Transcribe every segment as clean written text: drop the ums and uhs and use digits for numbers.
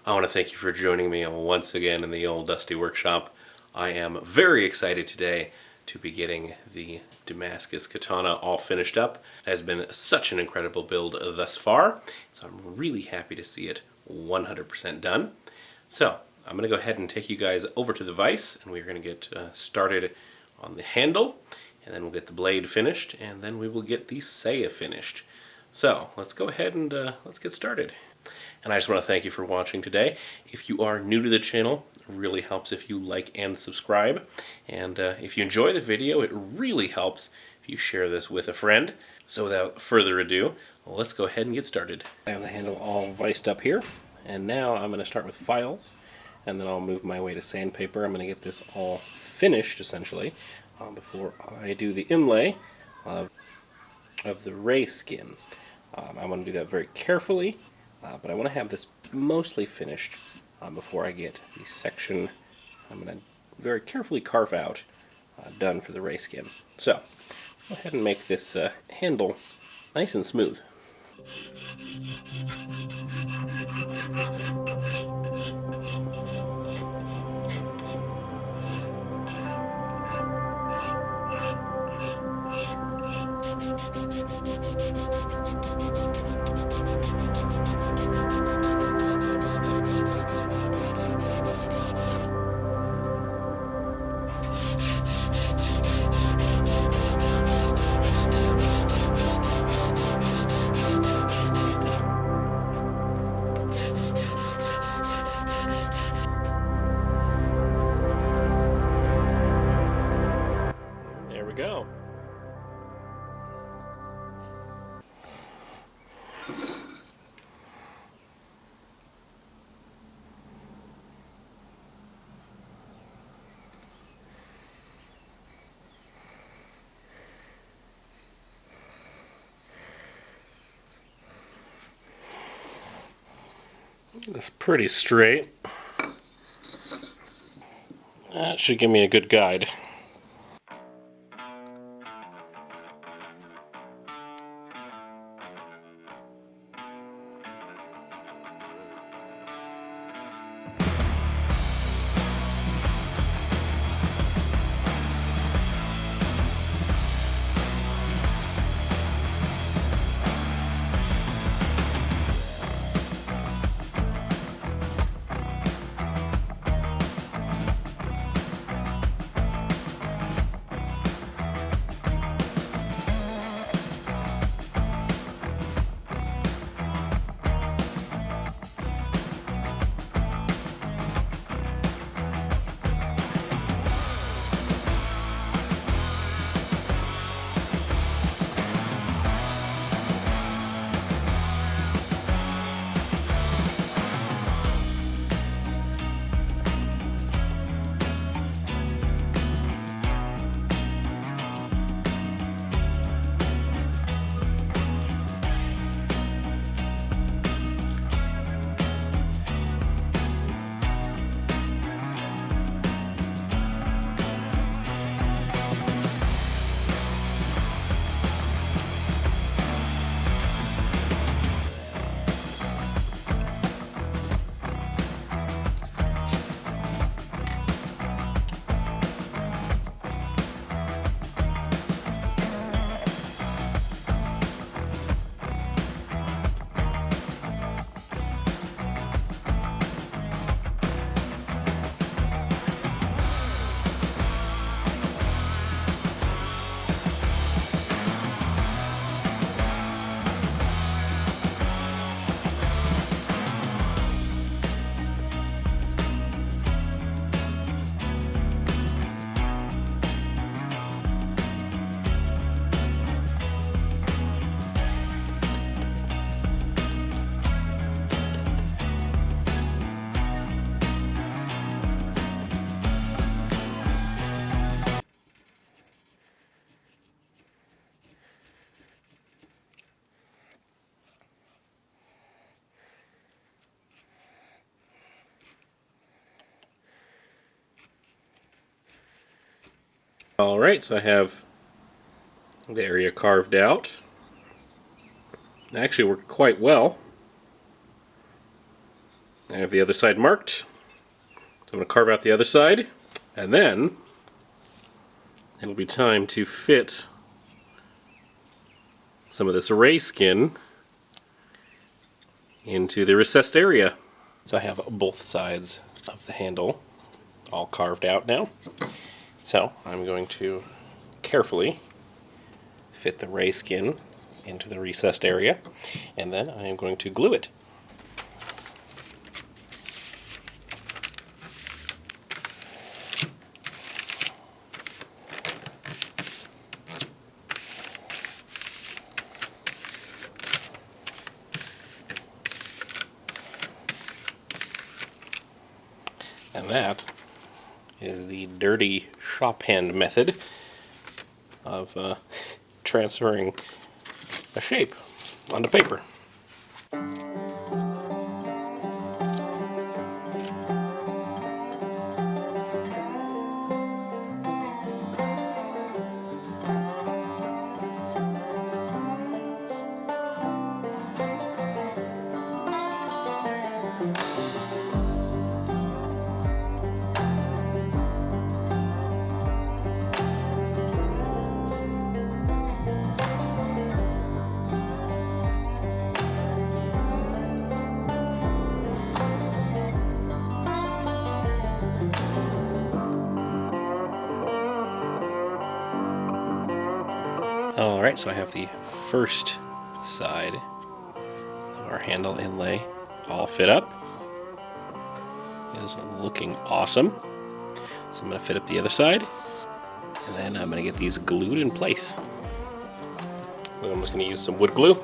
I want to thank you for joining me once again in the old dusty workshop. I am very excited today to be getting the Damascus Katana all finished up. It has been such an incredible build thus far, so I'm really happy to see it 100% done. So I'm going to go ahead and take you guys over to the vise, and we're going to get started on the handle, and then we'll get the blade finished, and then we will get the saya finished. So let's go ahead and let's get started. And I just want to thank you for watching today. If you are new to the channel, it really helps if you like and subscribe. And if you enjoy the video, it really helps if you share this with a friend. So without further ado, let's go ahead and get started. I have the handle all viced up here. And now I'm going to start with files. And then I'll move my way to sandpaper. I'm going to get this all finished, essentially, before I do the inlay of the ray skin. I want to do that very carefully. But I want to have this mostly finished before I get the section I'm going to very carefully carve out done for the ray skin. So let's go ahead and make this handle nice and smooth. Go. It's pretty straight. That should give me a good guide. Alright, so I have the area carved out. It actually worked quite well. I have the other side marked. So I'm going to carve out the other side, and then it'll be time to fit some of this array skin into the recessed area. So I have both sides of the handle all carved out now. So I'm going to carefully fit the ray skin into the recessed area, and then I am going to glue it. And that is the dirty shop hand method of transferring a shape onto paper. Alright, so I have the first side of our handle inlay all fit up. It is looking awesome. So I'm going to fit up the other side, and then I'm going to get these glued in place. I'm just going to use some wood glue.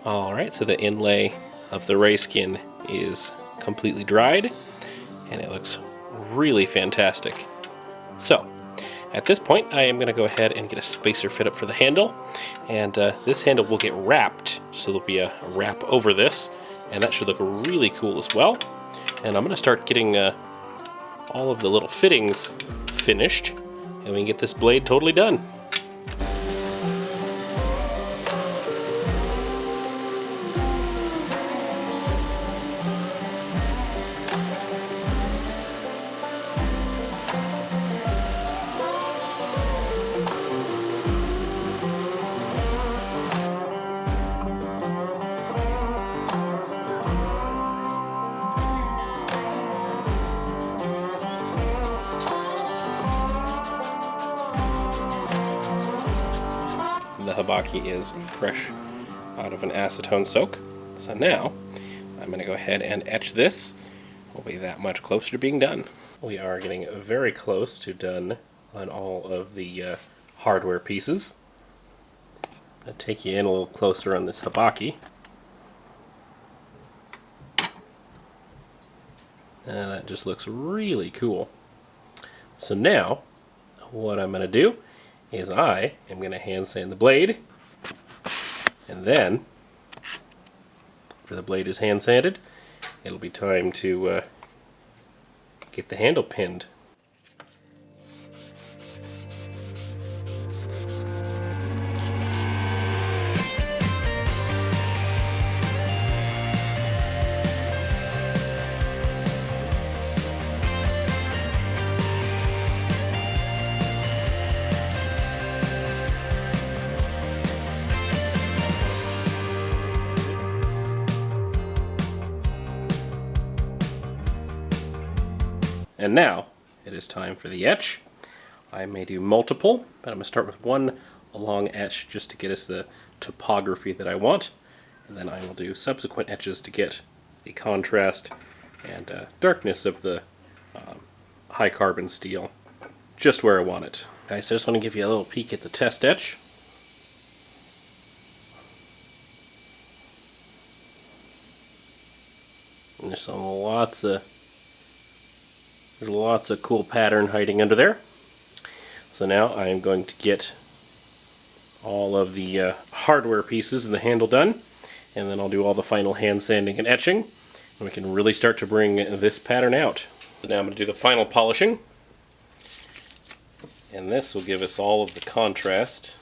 Alright, so the inlay of the ray skin is completely dried, and it looks really fantastic. So, at this point, I am going to go ahead and get a spacer fit up for the handle, and this handle will get wrapped, so there'll be a wrap over this, and that should look really cool as well. And I'm going to start getting all of the little fittings finished, and we can get this blade totally done. The habaki is fresh out of an acetone soak. So now I'm going to go ahead and etch this. We'll be that much closer to being done. We are getting very close to done on all of the hardware pieces. I'll take you in a little closer on this habaki. And that just looks really cool. So now what I'm going to do is I am going to hand sand the blade, and then after the blade is hand sanded, it'll be time to get the handle pinned. And now it is time for the etch. I may do multiple, but I'm going to start with one long etch just to get us the topography that I want. And then I will do subsequent etches to get the contrast and darkness of the high carbon steel just where I want it. Okay, so I just want to give you a little peek at the test etch. And there's lots of cool pattern hiding under there. So now I am going to get all of the hardware pieces and the handle done, and then I'll do all the final hand sanding and etching, and we can really start to bring this pattern out. So now I'm going to do the final polishing, and this will give us all of the contrast.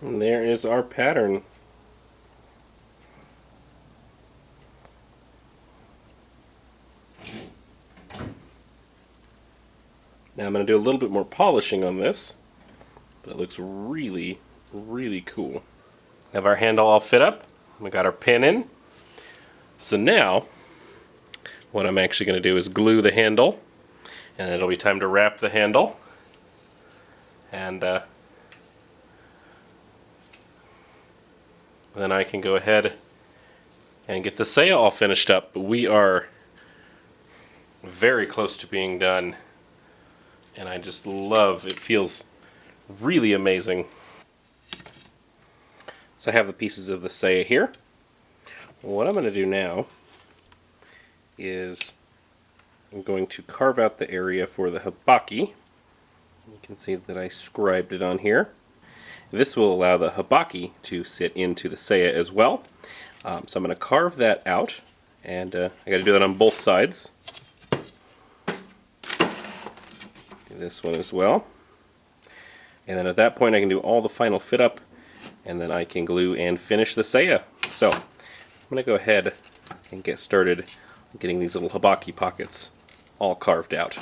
And there is our pattern. Now I'm going to do a little bit more polishing on this, but it looks really, really cool. Have our handle all fit up. We got our pin in. So now, what I'm actually going to do is glue the handle, and it'll be time to wrap the handle. And then I can go ahead and get the saya all finished up. We are very close to being done, and I just love it. Feels really amazing. So I have the pieces of the saya here. What I'm going to do now is I'm going to carve out the area for the habaki. You can see that I scribed it on here. This will allow the habaki to sit into the saya as well. So I'm going to carve that out, and I got to do that on both sides. Do this one as well. And then at that point I can do all the final fit up, and then I can glue and finish the saya. So I'm going to go ahead and get started getting these little habaki pockets all carved out.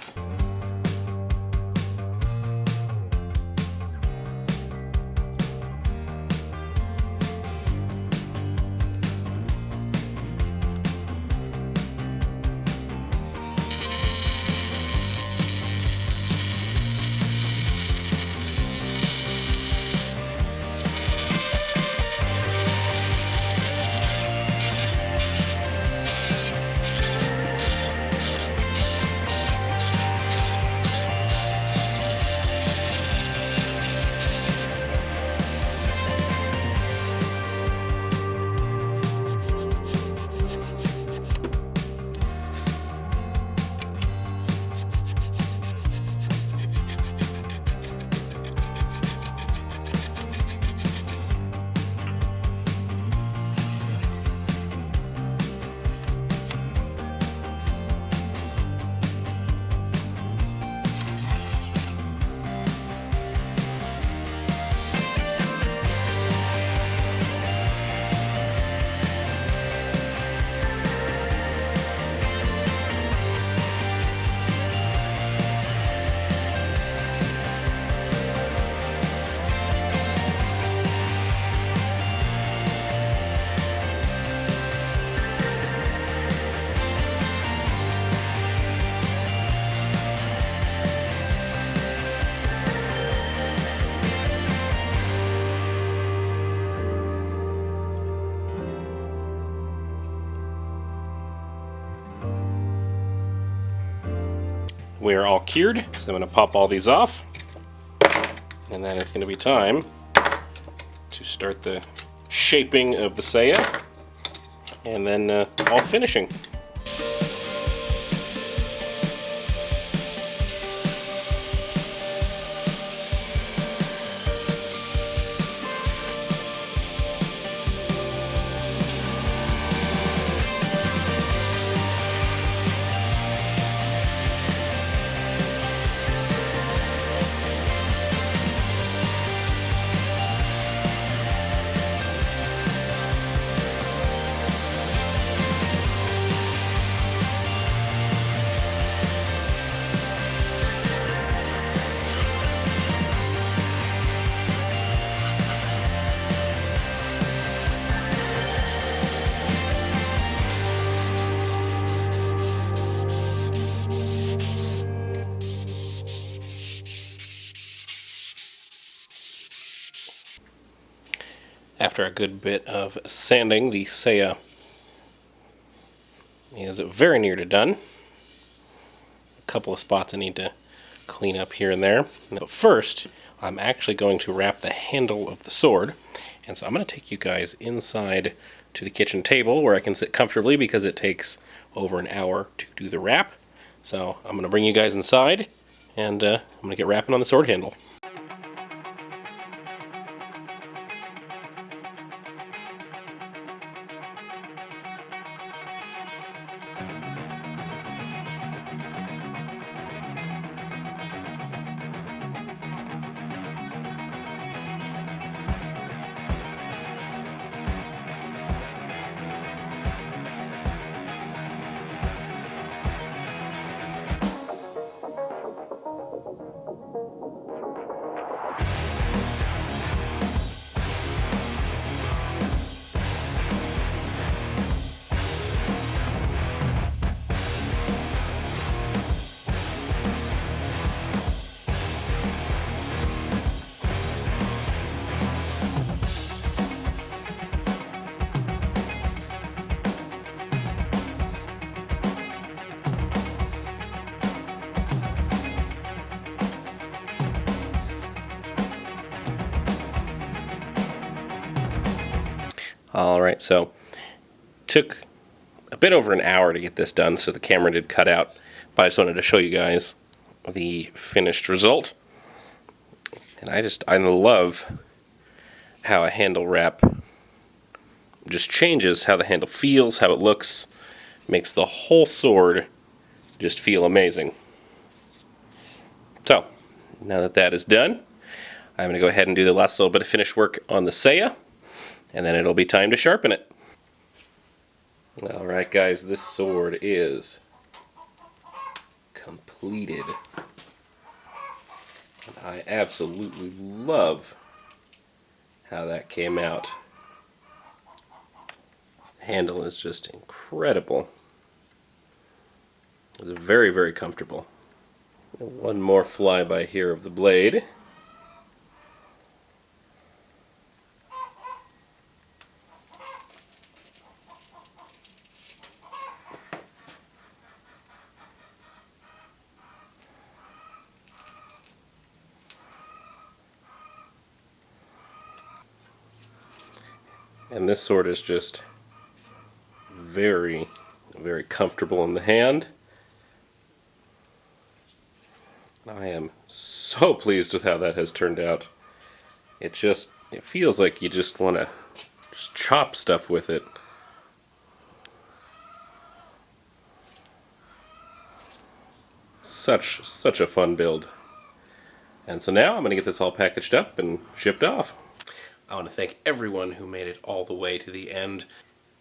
We are all cured, so I'm going to pop all these off, and then it's going to be time to start the shaping of the saya, and then all finishing. After a good bit of sanding, the saya is very near to done. A couple of spots I need to clean up here and there. But first, I'm actually going to wrap the handle of the sword. And so I'm going to take you guys inside to the kitchen table where I can sit comfortably because it takes over an hour to do the wrap. So I'm going to bring you guys inside and I'm going to get wrapping on the sword handle. Alright, so took a bit over an hour to get this done, so the camera did cut out, but I just wanted to show you guys the finished result. And I love how a handle wrap just changes how the handle feels, how it looks, makes the whole sword just feel amazing. So, now that that is done, I'm going to go ahead and do the last little bit of finish work on the saya, and then it'll be time to sharpen it. Alright guys, this sword is completed. And I absolutely love how that came out. The handle is just incredible. It's very, very comfortable. One more flyby here of the blade. And this sword is just very, very comfortable in the hand. I am so pleased with how that has turned out. It feels like you just want to just chop stuff with it. Such a fun build. And so now I'm going to get this all packaged up and shipped off. I want to thank everyone who made it all the way to the end.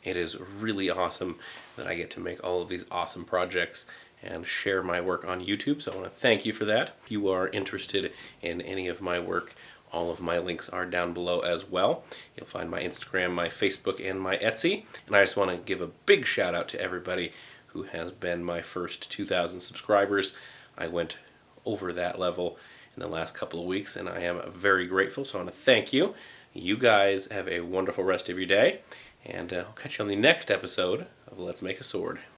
It is really awesome that I get to make all of these awesome projects and share my work on YouTube, so I want to thank you for that. If you are interested in any of my work, all of my links are down below as well. You'll find my Instagram, my Facebook, and my Etsy. And I just want to give a big shout out to everybody who has been my first 2,000 subscribers. I went over that level in the last couple of weeks, and I am very grateful, so I want to thank you. You guys have a wonderful rest of your day, and I'll catch you on the next episode of Let's Make a Sword.